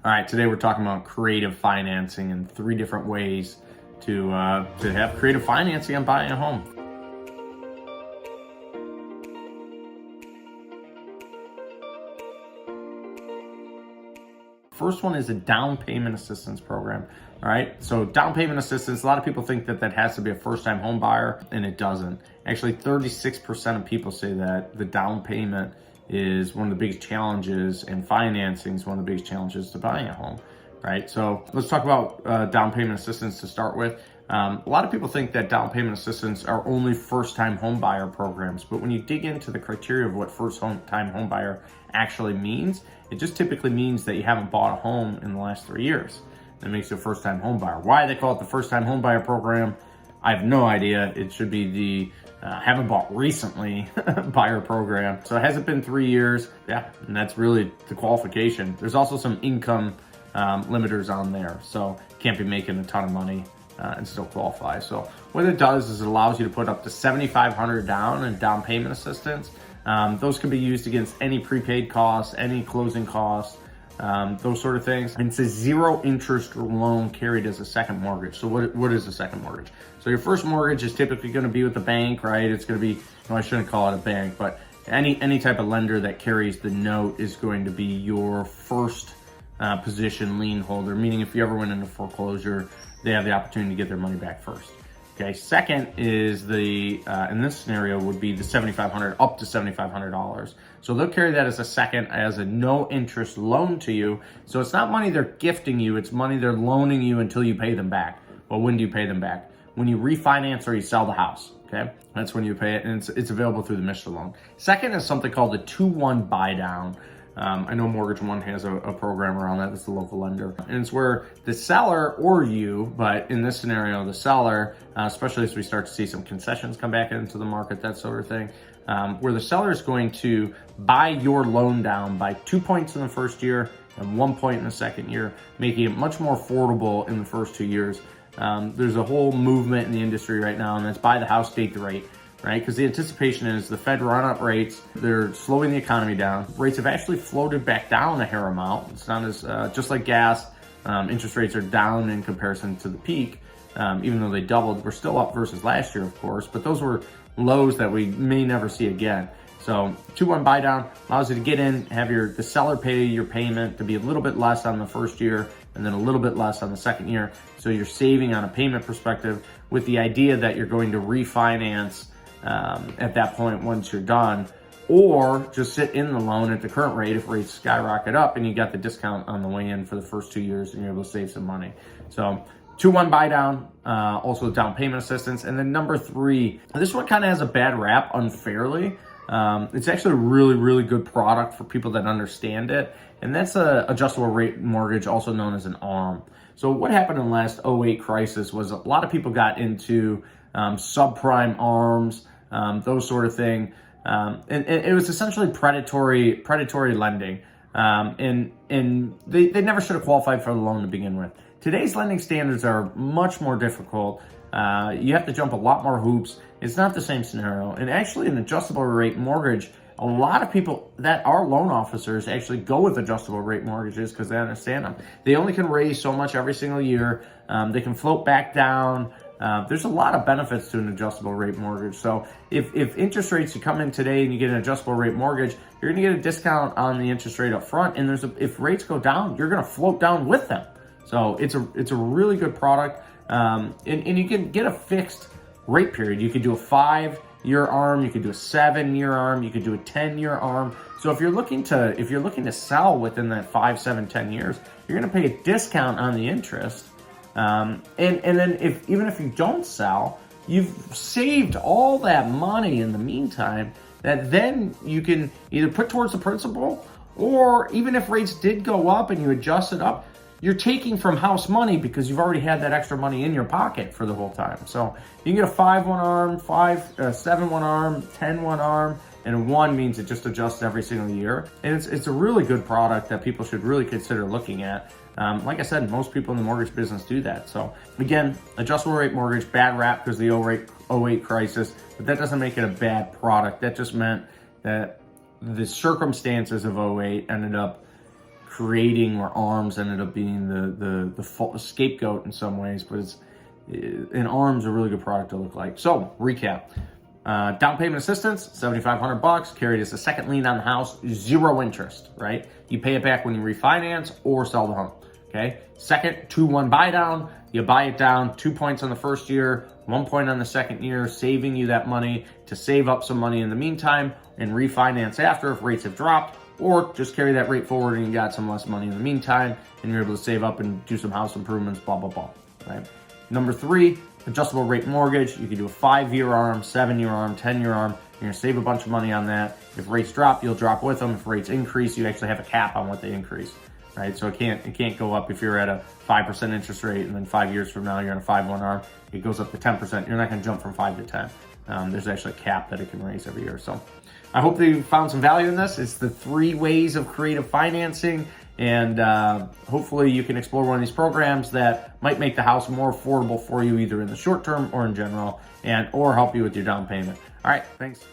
All right, today we're talking about creative financing and 3 different ways to have creative financing on buying a home. First one is a down payment assistance program. All right, so down payment assistance, a lot of people think that that has to be a first-time home buyer, and it doesn't. Actually, 36% of people say that the down payment is one of the biggest challenges, and financing is one of the biggest challenges to buying a home, right? So let's talk about down payment assistance to start with. A lot of people think that down payment assistance are only first-time home buyer programs, but when you dig into the criteria of what first-time home buyer actually means, it just typically means that you haven't bought a home in the last 3 years. That makes you a first-time home buyer. Why they call it the first-time home buyer program, I have no idea. It should be the haven't bought recently buyer program. So it hasn't been 3 years. Yeah, and that's really the qualification. There's also some income limiters on there. So can't be making a ton of money and still qualify. So what it does is it allows you to put up to $7,500 down in down payment assistance. Those can be used against any prepaid costs, any closing costs, those sort of things. And it's a 0 interest loan carried as a second mortgage. So what is a second mortgage? So your first mortgage is typically going to be with the bank, right? It's going to be, no, I shouldn't call it a bank, but any type of lender that carries the note is going to be your first position lien holder, meaning if you ever went into foreclosure, they have the opportunity to get their money back first. Okay, second is the, in this scenario would be the $7,500, up to $7,500. So they'll carry that as a second, as a no interest loan to you. So it's not money they're gifting you, it's money they're loaning you until you pay them back. Well, when do you pay them back? When you refinance or you sell the house, okay? That's when you pay it, and it's available through the Mr. Loan. Second is something called the 2-1 buy down. I know Mortgage One has a program around that. That's the local lender. And it's where the seller or you, but in this scenario, the seller, especially as we start to see some concessions come back into the market, that sort of thing, where the seller is going to buy your loan down by 2 points in the first year and 1 point in the second year, making it much more affordable in the first 2 years. There's a whole movement in the industry right now, and that's buy the house, date the rate. Right? Because the anticipation is the Fed run up rates, they're slowing the economy down. Rates have actually floated back down a hair amount. It's not as, just like gas, interest rates are down in comparison to the peak, even though they doubled. We're still up versus last year, of course, but those were lows that we may never see again. So 2-1 buy down allows you to get in, have the seller pay your payment to be a little bit less on the first year and then a little bit less on the second year. So you're saving on a payment perspective with the idea that you're going to refinance at that point once you're done, or just sit in the loan at the current rate if rates skyrocket up and you got the discount on the way in for the first 2 years and you're able to save some money. So 2-1 buy down, also down payment assistance. And then number 3, this one kind of has a bad rap unfairly. It's actually a really, really good product for people that understand it. And that's a adjustable rate mortgage, also known as an ARM. So what happened in the last 2008 crisis was a lot of people got into subprime ARMs, those sort of thing. And it was essentially predatory lending. And they never should have qualified for the loan to begin with. Today's lending standards are much more difficult. You have to jump a lot more hoops. It's not the same scenario. And actually an adjustable rate mortgage, a lot of people that are loan officers actually go with adjustable rate mortgages because they understand them. They only can raise so much every single year. They can float back down. There's a lot of benefits to an adjustable rate mortgage. So if interest rates, you come in today and you get an adjustable rate mortgage, you're going to get a discount on the interest rate up front. And if rates go down, you're going to float down with them. So it's a really good product. And you can get a fixed rate period. You could do a 5-year ARM, you could do a 7-year ARM, you could do a 10-year ARM. So if you're looking to sell within that 5, 7, 10 years, you're going to pay a discount on the interest. And then even if you don't sell, you've saved all that money in the meantime that then you can either put towards the principal, or even if rates did go up and you adjust it up, you're taking from house money because you've already had that extra money in your pocket for the whole time. So you can get a 5-1 ARM, 7-1 ARM, 10-1 ARM, and a 1 means it just adjusts every single year. And it's a really good product that people should really consider looking at. Like I said, most people in the mortgage business do that. So again, adjustable rate mortgage, bad rap because of the 2008 crisis, but that doesn't make it a bad product. That just meant that the circumstances of 2008 ended up creating, where ARMs ended up being the scapegoat in some ways, but and ARM's a really good product to look like. So recap. Down payment assistance, $7,500, carried as a second lien on the house, 0 interest, right? You pay it back when you refinance or sell the home, okay? Second, 2-1 buy down. You buy it down, 2 points on the first year, 1 point on the second year, saving you that money to save up some money in the meantime and refinance after if rates have dropped, or just carry that rate forward and you got some less money in the meantime and you're able to save up and do some house improvements, blah, blah, blah, right? Number 3, adjustable rate mortgage. You can do a 5-year ARM, 7-year ARM, 10-year ARM. You're gonna save a bunch of money on that. If rates drop, you'll drop with them. If rates increase, you actually have a cap on what they increase, right? So it can't go up if you're at a 5% interest rate and then 5 years from now you're on a 5-1 ARM. It goes up to 10%. You're not gonna jump from 5 to 10. There's actually a cap that it can raise every year. So I hope that you found some value in this. It's the 3 ways of creative financing. And hopefully you can explore one of these programs that might make the house more affordable for you, either in the short term or in general, or help you with your down payment. All right, thanks.